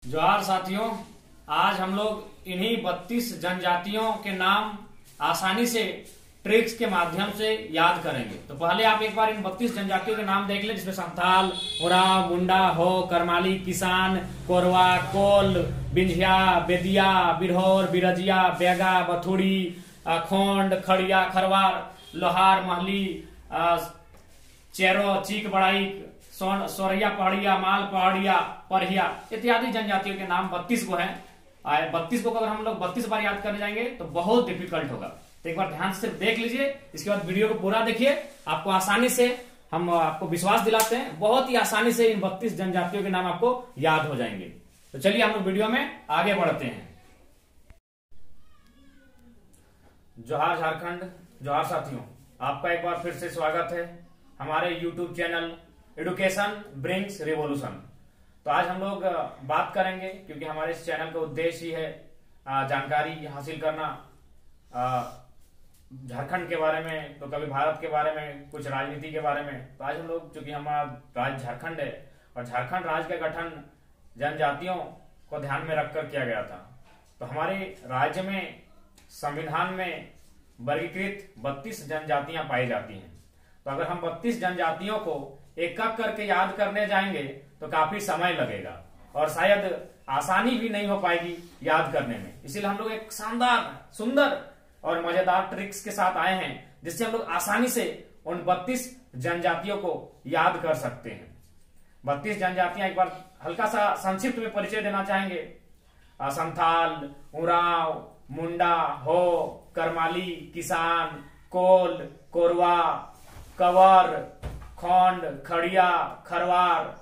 जोहार साथियों, आज हम लोग इन्हीं 32 जनजातियों के नाम आसानी से ट्रिक्स के माध्यम से याद करेंगे। तो पहले आप एक बार इन 32 जनजातियों के नाम देख लें, जिसमें संथाल, उरांव, मुंडा, हो, करमाली, किसान, कोरवा, कोल, बिंझिया, बेदिया, बिरहोर, बिरजिया, बेगा, बथुड़ी, खोंड, खड़िया, खरवार, लोहार, महली, चेरो, चीक, बड़ाई, सोरैया पहाड़िया, माल पहाड़िया, परहिया इत्यादि जनजातियों के नाम 32 को हैं। 32 को अगर हम लोग 32 बार याद करने जाएंगे तो बहुत डिफिकल्ट होगा। तो एक बार ध्यान से देख लीजिए, इसके बाद वीडियो को पूरा देखिए। आपको आसानी से, हम आपको विश्वास दिलाते हैं, बहुत ही आसानी से इन 32 जनजातियों के नाम आपको याद हो जाएंगे। तो चलिए हम लोग वीडियो में आगे बढ़ते हैं। जोहार झारखंड, जोहार साथियों, आपका एक बार फिर से स्वागत है हमारे YouTube channel education brings revolution. तो आज हम लोग बात करेंगे, क्योंकि हमारे इस चैनल का उद्देश्य ही है जानकारी हासिल करना झारखंड के बारे में, तो कभी भारत के बारे में, कुछ राजनीति के बारे में। तो आज हम लोग, चूंकि हमारा राज्य झारखंड है और झारखंड राज्य का गठन जनजातियों को ध्यान में रखकर किया गया था, तो हमारे राज्य में संविधान में वर्गीकृत 32 जनजातियां पाई जाती हैं। तो अगर हम 32 जनजातियों को एक एक करके याद करने जाएंगे तो काफी समय लगेगा और शायद आसानी भी नहीं हो पाएगी याद करने में। इसीलिए हम लोग एक शानदार, सुंदर और मजेदार ट्रिक्स के साथ आए हैं, जिससे हम लोग आसानी से उन 32 जनजातियों को याद कर सकते हैं। 32 जनजातियां एक बार हल्का सा संक्षिप्त में परिचय देना चाहेंगे। संथाल, उरांव, मुंडा, हो, करमाली, किसान, कोल, कोरवा, कवर, खोंड, खड़िया, खरवार,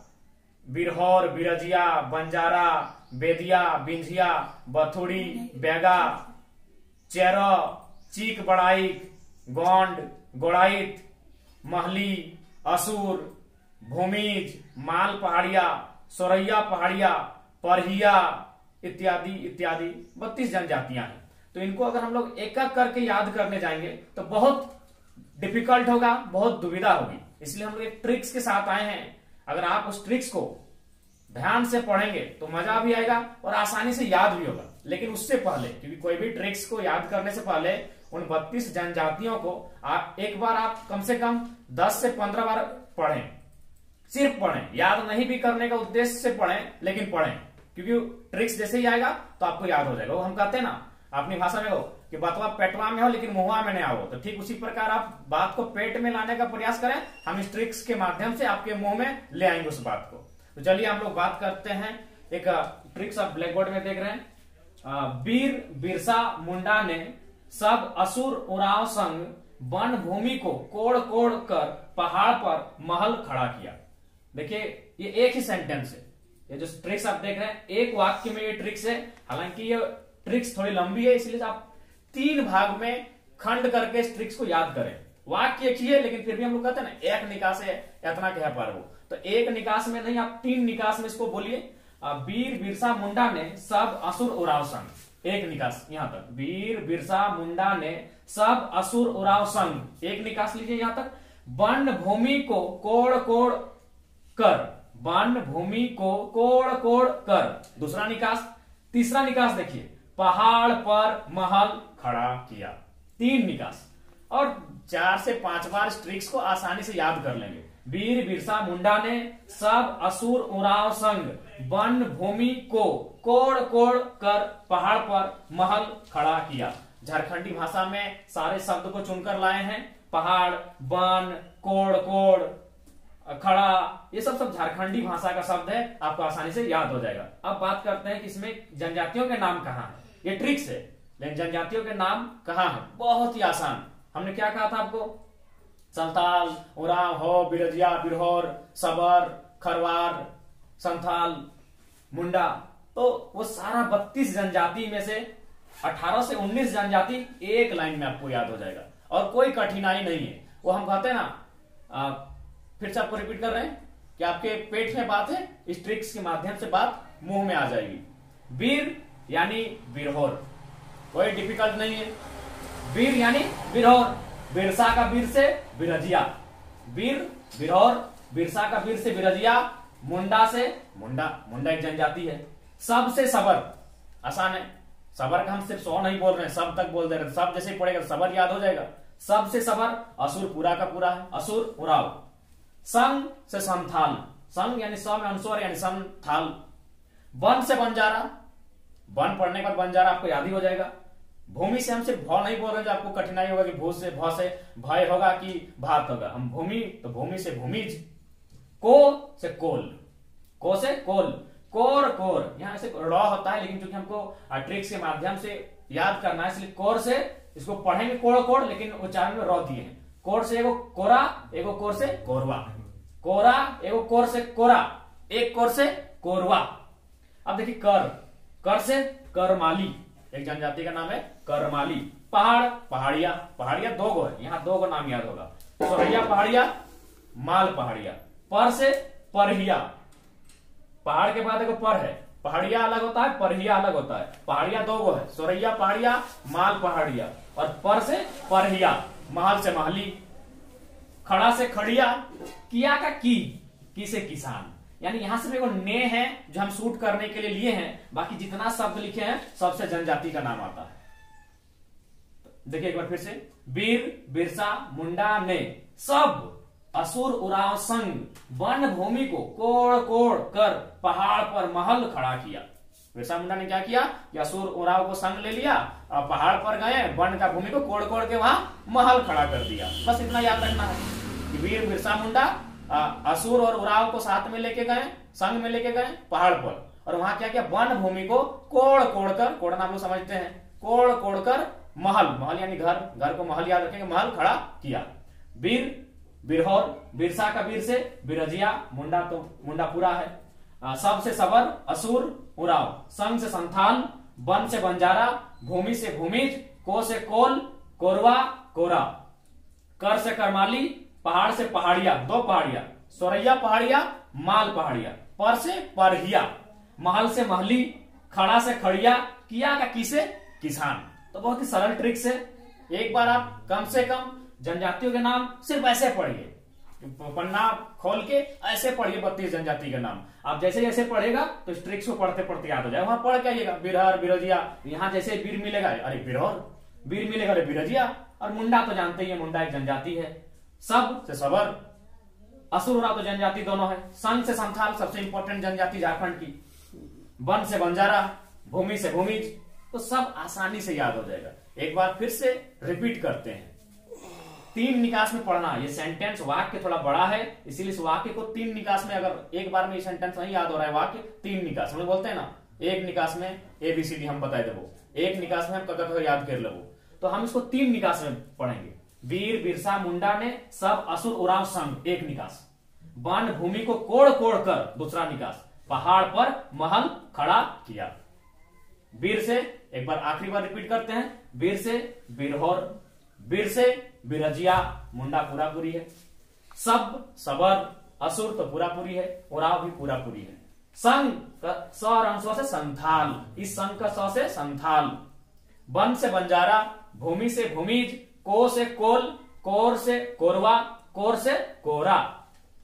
बिरहोर, बिरजिया, बंजारा, बेदिया, बिंझिया, बथुड़ी, बेगा, चेरो, चीक, बड़ाई, गोंड, गोड़ाइत, महली, असुर, भूमिज, माल पहाड़िया, सोरैया पहाड़िया, परहिया इत्यादि इत्यादि 32 जनजातियां हैं। तो इनको अगर हम लोग एक एक करके याद करने जाएंगे तो बहुत डिफिकल्ट होगा, बहुत दुविधा होगी। इसलिए हम लोग एक ट्रिक्स के साथ आए हैं। अगर आप उस ट्रिक्स को ध्यान से पढ़ेंगे तो मजा भी आएगा और आसानी से याद भी होगा। लेकिन उससे पहले, क्योंकि कोई भी ट्रिक्स को याद करने से पहले उन 32 जनजातियों को एक बार आप कम से कम 10 से 15 बार पढ़ें। सिर्फ पढ़ें, याद नहीं भी करने का उद्देश्य से पढ़ें, लेकिन पढ़ें, क्योंकि ट्रिक्स जैसे ही आएगा तो आपको याद हो जाएगा। वो हम कहते हैं ना अपनी भाषा में हो कि बतवा पेटवा में हो लेकिन मुंहवा में नहीं आओ। तो ठीक उसी प्रकार आप बात को पेट में लाने का प्रयास करें। हम इस ट्रिक्स के माध्यम से आपके मुंह में ले आएंगे उस बात को। तो चलिए हम लोग बात करते हैं। एक ट्रिक्स आप ब्लैक बोर्ड में देख रहे हैं। वीर बिरसा मुंडा ने सब असुर उरांव संग वन भूमि को कोड़ कोड़ कर पहाड़ पर महल खड़ा किया। देखिए, ये एक ही सेंटेंस है। ये जो ट्रिक्स आप देख रहे हैं, एक वाक्य में ये ट्रिक्स है। हालांकि ये ट्रिक्स थोड़ी लंबी है, इसलिए आप 3 भाग में खंड करके इस ट्रिक्स को याद करें। वाक्य एक ही है, लेकिन फिर भी हम लोग कहते हैं ना, एक निकास है इतना कह पा रहे हो, तो एक निकास में नहीं, आप 3 निकास में इसको बोलिए। वीर बिरसा मुंडा ने सब असुर उरांव संग, एक निकास यहां तक। वीर बिरसा मुंडा ने सब असुर उरांव संग, एक निकास लीजिए यहां तक। वन भूमि को कोड़ कोड़ कर, वन भूमि को कोड़ कोड़ कर, दूसरा निकास। तीसरा निकास देखिए, पहाड़ पर महल खड़ा किया। 3 निकास। और 4 से 5 बार इस ट्रिक्स को आसानी से याद कर लेंगे। वीर बिरसा मुंडा ने सब असुर उरांव संग वन भूमि को कोड़ कोड़ कर पहाड़ पर महल खड़ा किया। झारखंडी भाषा में सारे शब्द को चुनकर लाए हैं। पहाड़, वन, कोड़ कोड़, खड़ा, ये सब झारखंडी भाषा का शब्द है, आपको आसानी से याद हो जाएगा। अब बात करते हैं कि इसमें जनजातियों के नाम कहाँ है। ये ट्रिक्स है, लेकिन जनजातियों के नाम कहाँ है? बहुत ही आसान। हमने क्या कहा था आपको? संथाल, उरांव, हो, बिरजिया, बिरहोर, सबर, खरवार, संथाल, मुंडा। तो वो सारा 32 जनजाति में से 18 से 19 जनजाति एक लाइन में आपको याद हो जाएगा और कोई कठिनाई नहीं है। वो हम कहते हैं ना, फिर से आपको रिपीट कर रहे हैं कि आपके पेट में बात है, इस ट्रिक्स के माध्यम से बात मुंह में आ जाएगी। वीर यानी बिरहोर, कोई डिफिकल्ट नहीं है। वीर यानी बिरहोर, बिरसा का वीर से बिरजिया, वीर बिरहोर, बिरसा का वीर से बिरजिया, मुंडा से मुंडा, मुंडा एक जनजाति है, सबसे सबर, आसान है। सबर का हम सिर्फ सौ नहीं बोल रहे हैं, सब तक बोल दे रहे हैं। सब जैसे ही पढ़ेगा सबर याद हो जाएगा। सबसे सबर, असुर पूरा का पूरा है, असुर उराव। संग से संथाल, संग यानी स में अनुस्वर यानी संथाल। वन से बंजारा, वन पढ़ने के बाद बंजारा आपको याद ही हो जाएगा। भूमि से हम सिर्फ भ नहीं बोल रहे जो आपको कठिनाई होगा कि भू से भ से भय होगा कि भात होगा। हम भूमि, तो भूमि से भूमिज। को से कोल, को से कोल। कोर, कोर यहां से र होता है, लेकिन चूंकि हमको ट्रिक्स के माध्यम से याद करना है इसलिए कोर से इसको पढ़ेंगे कोड़ कोड़, लेकिन उच्चारण में र दिए हैं। कोर से एगो कोरा, एगो कोर से कोरवा। कोरा एगो कोर से कोरा, एक कोर से कोरवा। अब देखिए कर, कर से करमाली, एक जनजाति का नाम है करमाली। पहाड़, पहाड़िया, पहाड़िया दो गो है, यहाँ दो गो नाम याद होगा। सोरैया पहाड़िया, माल पहाड़िया। पर से परहिया, पहाड़ के बाद एक पर है, पहाड़िया अलग होता है, परहिया अलग होता है। पहाड़िया दो गो है, सोरैया पहाड़िया, माल पहाड़िया। और पर से परहिया, महल से महली। खड़ा से खड़िया, किया का की से किसान। यानी यहां से एगो ने है जो हम शूट करने के लिए लिए हैं, बाकी जितना शब्द लिखे हैं सबसे जनजाति का नाम आता है। देखिए एक बार फिर से, वीर, बिरसा, मुंडा ने सब असुर उराव संग वन भूमि को कोड़ कोड़ कर पहाड़ पर महल खड़ा किया। बिरसा मुंडा ने क्या किया कि असुर उराव को संग ले लिया और पहाड़ पर गए, वन का भूमि को कोड़ कोड़ के वहां महल खड़ा कर दिया। बस इतना याद रखना है कि वीर बिरसा मुंडा असुर और उराव को साथ में लेके गए, संग में लेके गए पहाड़ पर, और वहां क्या किया, वन भूमि को कोड़ कोड़ कर, कोड़ना आप लोग समझते हैं, कोड़ कोड़ कर महल, महल यानी घर, घर को महल याद रखेंगे, महल खड़ा किया। वीर, बिरहोर, बिरसा का वीर से बिरजिया, मुंडा तो मुंडा पूरा है। सब से सबर, असुर उराव। संग से संथाल, वन से बंजारा, भूमि से भूमिज, को से कोल, कोरवा कोरा। कर से करमाली, पहाड़ से पहाड़िया, दो पहाड़िया, सोरैया पहाड़िया, माल पहाड़िया। पर से परहिया, महल से महली, खड़ा से खड़िया, किया का की से किसान। तो बहुत ही सरल ट्रिक्स है। एक बार आप कम से कम जनजातियों के नाम सिर्फ ऐसे पढ़िए, पन्ना खोल के ऐसे पढ़िए 32 जनजाति के नाम। आप जैसे जैसे पढ़ेगा तो इस ट्रिक्स को पढ़ते पढ़ते याद हो जाए। वहां पढ़ के आइएगा, बिरहर, बिरजिया, यहाँ जैसे वीर मिलेगा अरे बिरहर, वीर मिलेगा अरे बिरजिया, और मुंडा तो जानते ही है, मुंडा एक जनजाति है। सब से सबर, असुर उराव तो जनजाति दोनों है। संग से संथाल सबसे इंपॉर्टेंट जनजाति झारखंड की। वन से बंजारा, भूमि से भूमिज, तो सब आसानी से याद हो जाएगा। एक बार फिर से रिपीट करते हैं। 3 निकास में पढ़ना। ये सेंटेंस वाक्य थोड़ा बड़ा है, इसीलिए इस वाक्य को 3 निकास में, अगर एक बार में ये सेंटेंस नहीं याद हो रहा है वाक्य, 3 निकास हम लोग बोलते हैं ना, एक निकास में ABCD हम बताए देवो, एक निकास में हम कदर याद कर लेवो, तो हम इसको 3 निकास में पढ़ेंगे। वीर बिरसा मुंडा ने सब असुर उराव संग, एक निकास। वन भूमि को कोड़ कोड़ कर, दूसरा निकास। पहाड़ पर महल खड़ा किया। वीर से एक बार आखिरी बार रिपीट करते हैं। वीर से बिरहोर, वीर से बिरजिया, मुंडा पूरा पूरी है। सब सबर, असुर तो पूरा पूरी है, उराव भी पूरा पूरी है। संग का स और अंश से संथाल, इस संग का स से संथाल। वन से बंजारा, भूमि से भूमिज, को से कोल, कोर से कोरवा, कोर से कोरा।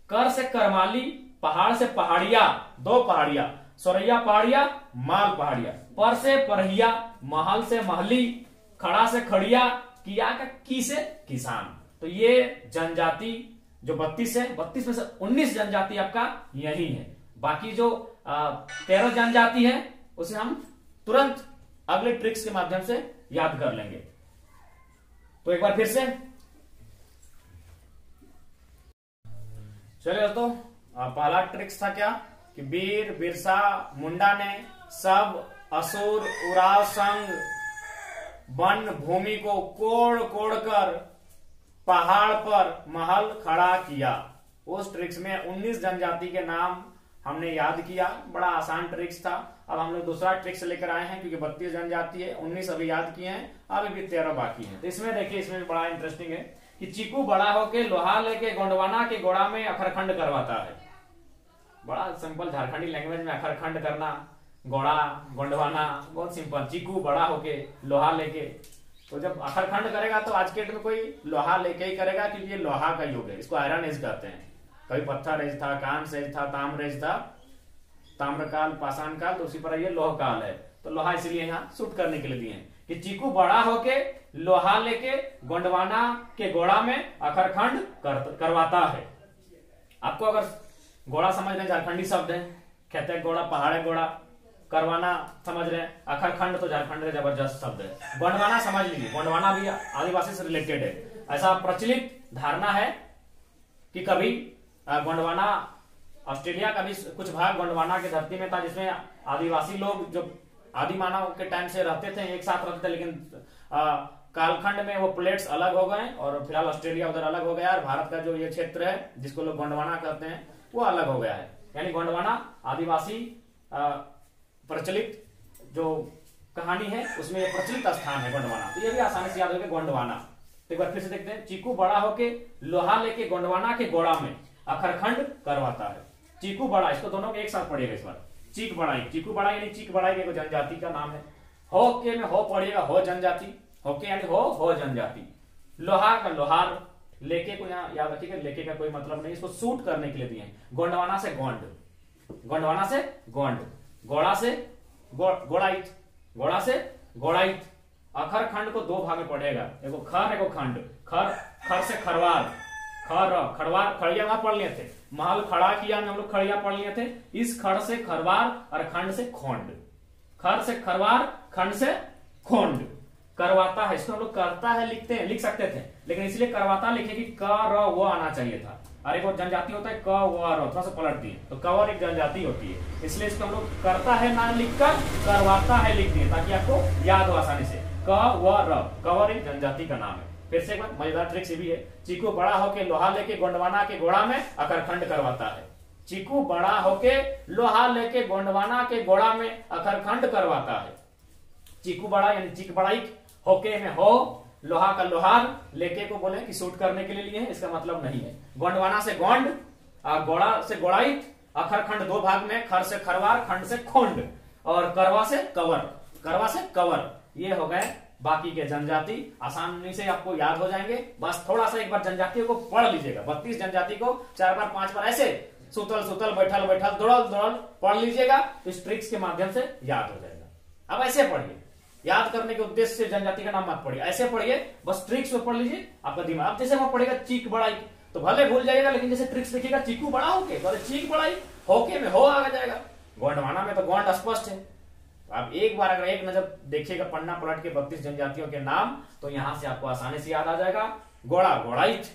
कर से करमाली, पहाड़ से पहाड़िया, दो पहाड़िया, सोरैया पहाड़िया, माल पहाड़िया। पर से परहिया, महल से महली, खड़ा से खड़िया, किया का की से किसान। तो ये जनजाति जो 32 है, 32 में से 19 जनजाति आपका यही है। बाकी जो 13 जनजाति है उसे हम तुरंत अगले ट्रिक्स के माध्यम से याद कर लेंगे। तो एक बार फिर से चलिए दोस्तों, पहला ट्रिक्स था क्या कि वीर बिरसा मुंडा ने सब असुर उराव संग वन भूमि को कोड़ कोड़ कर पहाड़ पर महल खड़ा किया। उस ट्रिक्स में 19 जनजाति के नाम हमने याद किया, बड़ा आसान ट्रिक्स था। अब हम लोग दूसरा ट्रिक्स लेकर आए हैं, क्योंकि 32 जनजाति है, 19 अभी याद किए हैं, अभी भी 13 बाकी हैं। तो इसमें देखिए, इसमें बड़ा इंटरेस्टिंग है कि चीकू बड़ा होके लोहा लेके गोंडवाना के गोड़ा में अखरखंड करवाता है। बड़ा सिंपल झारखंडी लैंग्वेज में अखरखंड करना, गोड़ा गोंडवाना, बहुत सिंपल। चीकू बड़ा होके लोहा लेके, तो जब अखरखंड करेगा तो आज के डेट में कोई लोहा लेके ही करेगा, क्योंकि ये लोहा का युग है। इसको आयरन एज कहते हैं। कभी पत्थर एज था, कांस्य एज था, ताम्र एज था, ताम्र काल, पाषाण काल, तो उसी पर ये लोह काल है। तो लोहा इसलिए यहाँ सूट करने के लिए दिए हैं कि चीकू बड़ा होके लोहा लेके गोंडवाना के गोड़ा में अखरखंड करवाता है। आपको अगर गोड़ा समझ रहे, झारखंडी शब्द है, कहते हैं गोड़ा, पहाड़ गोड़ा, करवाना समझ रहे हैं, अखरखंड तो झारखंड का जबरदस्त शब्द है। गोंडवाना समझ लीजिए, गोंडवाना भी आदिवासी से रिलेटेड है। ऐसा प्रचलित धारणा है कि कभी गोंडवाना, ऑस्ट्रेलिया का भी कुछ भाग गोंडवाना की धरती में था, जिसमें आदिवासी लोग जो आदि मानव के टाइम से रहते थे, एक साथ रहते थे, लेकिन कालखंड में वो प्लेट्स अलग हो गए और फिलहाल ऑस्ट्रेलिया उधर अलग हो गया और भारत का जो ये क्षेत्र है जिसको लोग गोंडवाना कहते हैं वो अलग हो गया है। यानी गोंडवाना आदिवासी प्रचलित जो कहानी है उसमें ये प्रचलित स्थान है गोंडवाना। तो ये भी आसानी से याद होगा गोंडवाना। तो एक बार फिर से देखते हैं, चीकू बड़ा होके लोहा लेके गोंडवाना के गोड़ा में अखरखंड करवाता है। चीकू बड़ा, इसको दोनों एक साथ पढ़िएगा इस बार। चीक बड़ाई, चीकू बड़ाई यानी चीक बड़ाई एक जनजाति का नाम है। हो के में हो पढ़िएगा, हो जनजाति, होके यानी हो जनजाति। लोहा का लोहार, लेके को यहाँ याद रखिएगा, लेके का कोई मतलब नहीं, इसको सूट करने के लिए दिए हैं। गोंडवाना से गोंड, गोंडवाना से गोंड, गोड़ा से गोड़ाइत, गोड़ा से गोड़ाइत। अखरखंड को दो भाग में पढ़ेगा, एगो खर एगो खंड। खर, खर से खरवार, खर खड़वार, खड़िया वहां पढ़ लिए थे, महल खड़ा किया में हम लोग खड़िया पढ़ लिए थे। इस खड़ से खरवार और खंड से खोंड, खर से खरवार, खंड से खोंड करवाता है। इसको हम लोग करता है लिखते हैं, लिख सकते थे, लेकिन इसलिए करवाता लिखे कि क र व आना चाहिए था। और एक और जनजाति होता है क व र, थोड़ा सा पलट दिए तो कवर एक जनजाति होती है, इसलिए इसको हम लोग करता है ना लिखकर करवाता है लिख दिए ताकि आपको याद हो आसानी से। क व र, कवर एक जनजाति का नाम है। फिर से एक बार मजेदार ट्रिक से भी है, चीकू बड़ा होके लोहा लेके गोंडवाना के गोड़ा में अखरखंड करवाता है। चीकू बड़ा होके लोहा लेके गोंडवाना के गोड़ा में अखरखंड करवाता है। चीकू बड़ा यानी चीक बड़ाई, होके में हो, लोहा का लोहार, लेके को बोले कि सूट करने के लिए लिए है, इसका मतलब नहीं है। गोंडवाना से गोंड, गोड़ा से गोड़ाई, अखरखंड दो भाग में, खर से खरवार, खंड से खोंड, और करवा से कवर, करवा से कवर। ये हो गए बाकी के जनजाति, आसानी से आपको याद हो जाएंगे। बस थोड़ा सा एक बार जनजातियों को पढ़ लीजिएगा, 32 जनजाति को 4 बार 5 बार ऐसे सुतल सुतल बैठल बैठल दौड़ल दौड़ल पढ़ लीजिएगा, इस ट्रिक्स के माध्यम से याद हो जाएगा। अब ऐसे पढ़िए, याद करने के उद्देश्य से जनजाति का नाम मत पढ़िए, ऐसे पढ़िए, बस ट्रिक्स में पढ़ लीजिए, आपका दिमाग। अब जैसे वहां पढ़ेगा चीक बड़ाई तो भले भूल जाएगा, लेकिन जैसे ट्रिक्स देखिएगा, चीकू बड़ा होके तो चीक बड़ाई, होके में हो आ जाएगा। गोंडवाना में तो गोंड स्पष्ट है। आप एक बार अगर एक नजर देखिएगा पन्ना पलट के 32 जनजातियों के नाम, तो यहां से आपको आसानी से याद आ जाएगा। गोड़ा, गोड़ाइत,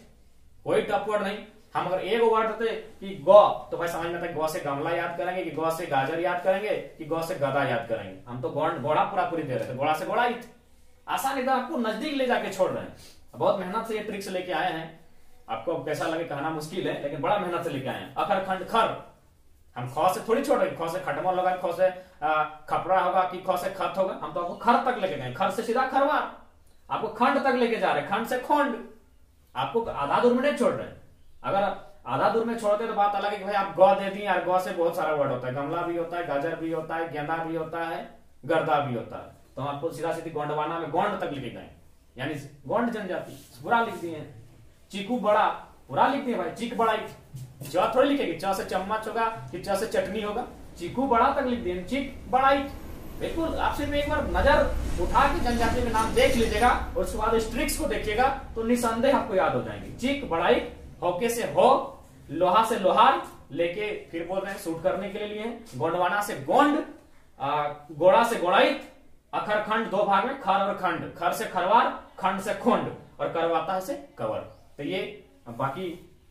कोई टफ वर्ड नहीं। हम अगर एक वर्ड होते कि गौ, तो भाई समझ में आता है गौ से गमला याद करेंगे, कि गौ से गाजर याद करेंगे, कि गौ से गदा याद करेंगे। हम तो गोड़ा पूरा पूरी दे रहे थे, गोड़ा से गोड़ाइत। आसान एकदम आपको नजदीक ले जाके छोड़ रहे हैं। बहुत मेहनत से ये ट्रिक्स लेके आए हैं। आपको कैसा लगे कहना मुश्किल है, लेकिन बड़ा मेहनत से लेके आए हैं। अखरखंड खर, हम ख से थोड़ी छोड़ रहे, ख से खटमल लगा, ख से खपरा होगा, कि ख से खत होगा। हम तो आपको खर तक लेके गए, खर से सीधा खरवार, आपको खंड तक लेके जा रहे हैं, खंड से खोंड। आपको आधा दूर में नहीं छोड़ रहे। अगर आधा दूर में छोड़ते तो बात अलग है कि भाई आप गौ दे दिए, और गौ से बहुत सारा वर्ड होता है, गमला भी होता है, गाजर भी होता है, गेंदा भी होता है, गर्दा भी होता है। तो हम आपको सीधा सीधी गोंडवाना में गोंड तक लेके गए, यानी गोंड जनजाति पूरा लिख दिए। चीकू बड़ा पूरा लिख दिए भाई, चीक बड़ा, च थोड़ी लिखेगी, च से चम्मच होगा कि च से चटनी होगा, चीकू बड़ा तक लिख दिए, चीक बड़ाई। बिल्कुल आपसे एक बार नजर उठा के जनजाति के नाम देख लीजिएगा और उसके बाद इस ट्रिक्स को देखिएगा तो निसंदेह आपको याद हो जाएंगे। चीक बड़ाई, होके से हो, लोहा से लोहार, लेके फिर बोल रहे हैं सूट करने के लिए है। गोंडवाना से गोंड, गोड़ा से गोड़ाई, अखरखंड दो भाग में, खर और खंड, खर से खरवार, खंड से खोंड, और करवाता है से कवर। तो ये बाकी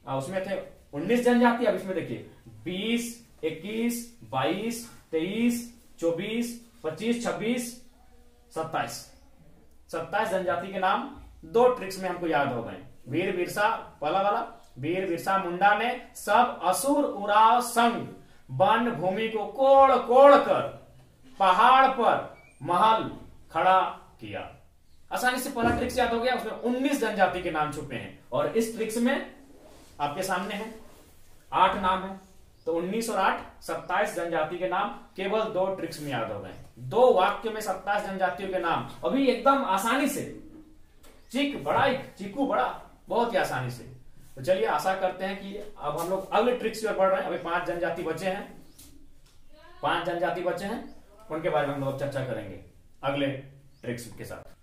उसमें थे 19 जनजाति। अब इसमें देखिए 20, 21, 22, 23, 24, 25, 26, 27 जनजाति के नाम दो ट्रिक्स में हमको याद हो गए। वीर बिरसा, पहला वाला, वीर बिरसा मुंडा ने सब असुर उराव संग वन भूमि को कोड़ कोड़ कर पहाड़ पर महल खड़ा किया। आसानी से पहला ट्रिक्स याद हो गया। उसमें 19 जनजाति के नाम छुपे हैं और इस ट्रिक्स में आपके सामने है 8 नाम है, तो 19 और 8 27 जनजाति के नाम केवल 2 ट्रिक्स में याद हो गए। 2 वाक्य में 27 जनजातियों के नाम अभी एकदम आसानी से। चीक बड़ा, चीकू बड़ा, बहुत ही आसानी से। तो चलिए आशा करते हैं कि अब हम लोग अगले ट्रिक्स की ओर बढ़ रहे हैं। अभी 5 जनजाति बचे हैं। 5 जनजाति बचे हैं, उनके बारे में हम लोग चर्चा करेंगे अगले ट्रिक्स के साथ।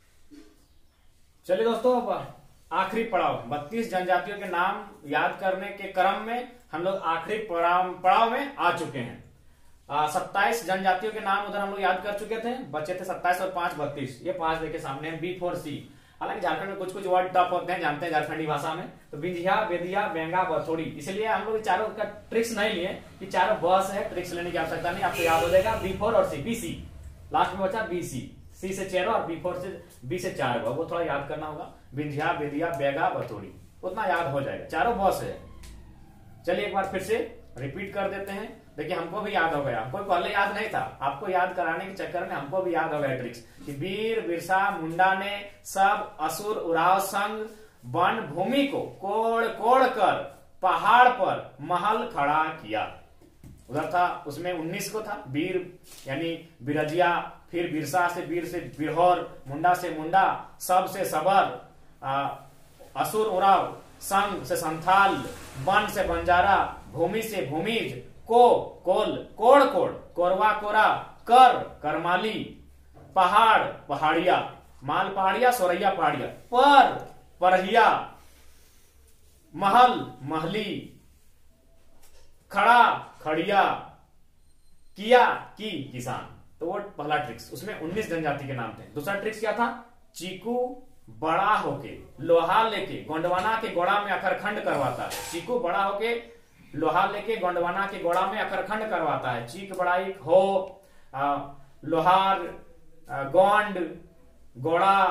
चलिए दोस्तों, अब आखिरी पड़ाव 32 जनजातियों के नाम याद करने के क्रम में हम लोग आखिरी पड़ाव में आ चुके हैं। 27 जनजातियों के नाम उधर हम लोग याद कर चुके थे, बचे थे 27 और 5 32। ये 5 देखे सामने B4C। हालांकि झारखंड में कुछ कुछ वर्ड टफ होते हैं, जानते हैं झारखंडी भाषा में, तो बिंझिया, बेदिया, बेंगा, बथोड़ी, इसलिए हम लोग चारों का ट्रिक्स नहीं लिए कि चारों बस है, ट्रिक्स लेने की आवश्यकता नहीं, आपको याद हो जाएगा। B4 और C, BC लास्ट में बचा BC, C से 6 और B4 से B से 4 हुआ, वो थोड़ा याद करना होगा। बिंझिया, बेदिया, बेगा, बथोड़ी, उतना याद हो जाएगा, चारों बस है। चलिए एक बार फिर से रिपीट कर देते हैं। देखिए हमको भी याद हो गया, हमको पहले याद नहीं था, आपको याद कराने के चक्कर में हमको भी याद हो गया ट्रिक्स कि वीर बिरसा मुंडा ने सब असुर उराव संग वन भूमि को कोड़ कोड़ कर पहाड़ पर महल खड़ा किया। उधर था, उसमें 19 को था, वीर यानी बिरजिया, फिर बिरसा से बिरहोर, मुंडा से मुंडा, सब से सबर, असुर उराव, संग से संथाल, वन से बंजारा, भूमि से भूमिज, कोल कोड़ कोड़, कोरवा कोरा, कर करमाली, पहाड़ पहाड़िया, माल पहाड़िया, सोरैया पहाड़िया, पर परहिया, महल महली, खड़ा खड़िया, किया की किसान। तो वो पहला ट्रिक्स, उसमें 19 जनजाति के नाम थे। दूसरा ट्रिक्स क्या था? चीकू बड़ा होके लोहा लेके गोंडवाना के गोड़ा में अखरखंड करवाता है। चीकू बड़ा होके लोहा लेके गोंडवाना के गोड़ा में अखरखंड करवाता है। चीक बड़ाई हो, लोहार, गोंड, गोड़ा,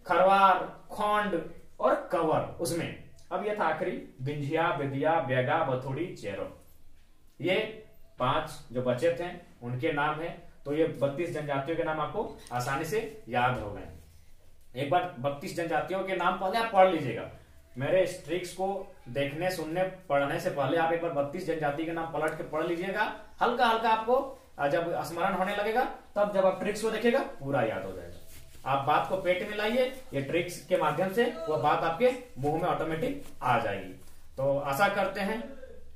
खरवार, खोंड और कवर उसमें। अब ये था आखिरी बिंझिया, बेदिया, बेगा, बथोड़ी, चेरो। ये 5 जो बचे थे उनके नाम है। तो ये 32 जनजातियों के नाम आपको आसानी से याद हो गए। एक बार 32 जनजातियों के नाम पहले आप पढ़ लीजिएगा। मेरे इस ट्रिक्स को देखने, सुनने, पढ़ने से पहले आप एक बार 32 जनजाति के नाम पलट के पढ़ लीजिएगा। हल्का हल्का आपको जब स्मरण होने लगेगा, तब जब आप ट्रिक्स को देखिएगा पूरा याद हो जाएगा। आप बात को पेट में लाइए, ये ट्रिक्स के माध्यम से वो बात आपके मुंह में ऑटोमेटिक आ जाएगी। तो आशा करते हैं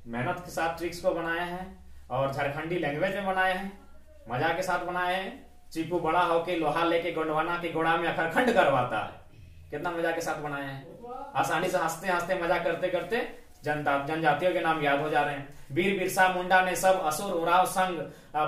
मेहनत के साथ ट्रिक्स को बनाए हैं और झारखंडी लैंग्वेज में बनाए हैं, मजा के साथ बनाए हैं। चीकू बड़ा होके लोहा लेके गोंडवाना के गोड़ा में अखरखंड करवाता है, कितना मजा के साथ बनाए हैं। आसानी से हंसते हंसते मजा करते करते जनजातियों के नाम याद हो जा रहे हैं। वीर बिरसा मुंडा ने सब असुर उराव संग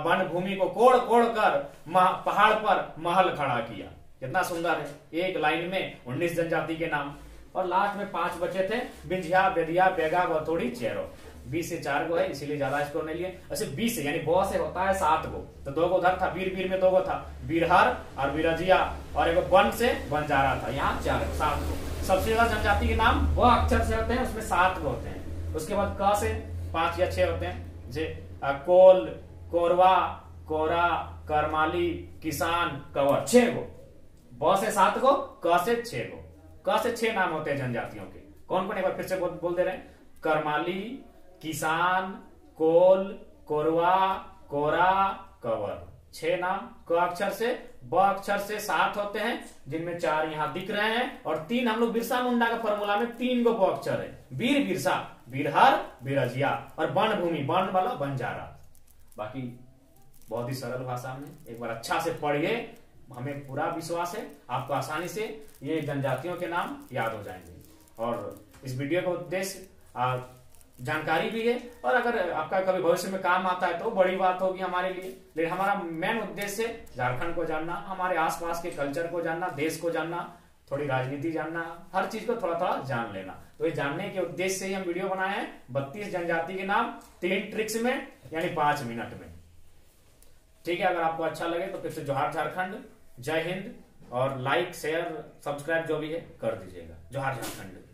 वन भूमि को कोड़ कोड़ कर पहाड़ पर महल खड़ा किया। कितना सुंदर है, एक लाइन में 19 जनजाति के नाम। और लास्ट में 5 बचे थे, बिंझिया, बेदिया, बेगा, बथोड़ी, चेरो। 20 से 4 गो है, इसीलिए ज्यादा स्कोर नहीं लिए। ऐसे 20 से यानी ब से होता है 7 गो, तो 2 गो उधर था, वीर में 2 गो था, बीरहर और बिरजिया, और एक वन से बंजारा था। यहाँ 7 गो। सबसे ज्यादा जनजाति के नाम व अक्षर से होते हैं, उसमें 7 गो होते हैं। उसके बाद क से 5 या 6 होते हैं, जे कोल, कोरवा, कोरा, करमाली, किसान, कवर, 6 गो। ब से 7 गो, क से 6 गो। क से 6 नाम होते हैं जनजातियों के। कौन कौन, एक बार फिर से बोल दे रहे हैं। करमाली, किसान, कोल, कोरवा, कोरा, कवर, 6 नाम। क अक्षर से, ब अक्षर से 7 होते हैं, जिनमें 4 यहाँ दिख रहे हैं, और 3 हम लोग बिरसा मुंडा का फॉर्मूला में 3 गो ब अक्षर है। वीर बिरसा, बीरहर, बिरजिया, और वन भूमि, वन वाला बंजारा। बाकी बहुत ही सरल भाषा में, एक बार अच्छा से पढ़िए, हमें पूरा विश्वास है आपको आसानी से ये जनजातियों के नाम याद हो जाएंगे। और इस वीडियो का उद्देश्य जानकारी भी है, और अगर आपका कभी भविष्य में काम आता है तो बड़ी बात होगी हमारे लिए। लेकिन हमारा मेन उद्देश्य है झारखंड को जानना, हमारे आसपास के कल्चर को जानना, देश को जानना, थोड़ी राजनीति जानना, हर चीज को थोड़ा थोड़ा जान लेना। तो ये जानने के उद्देश्य से ही हम वीडियो बनाए हैं। 32 जनजाति के नाम 3 ट्रिक्स में, यानी 5 मिनट में। ठीक है, अगर आपको अच्छा लगे तो फिर से जोहार झारखंड, जय हिंद, और लाइक, शेयर, सब्सक्राइब जो भी है कर दीजिएगा। जोहार झारखंड।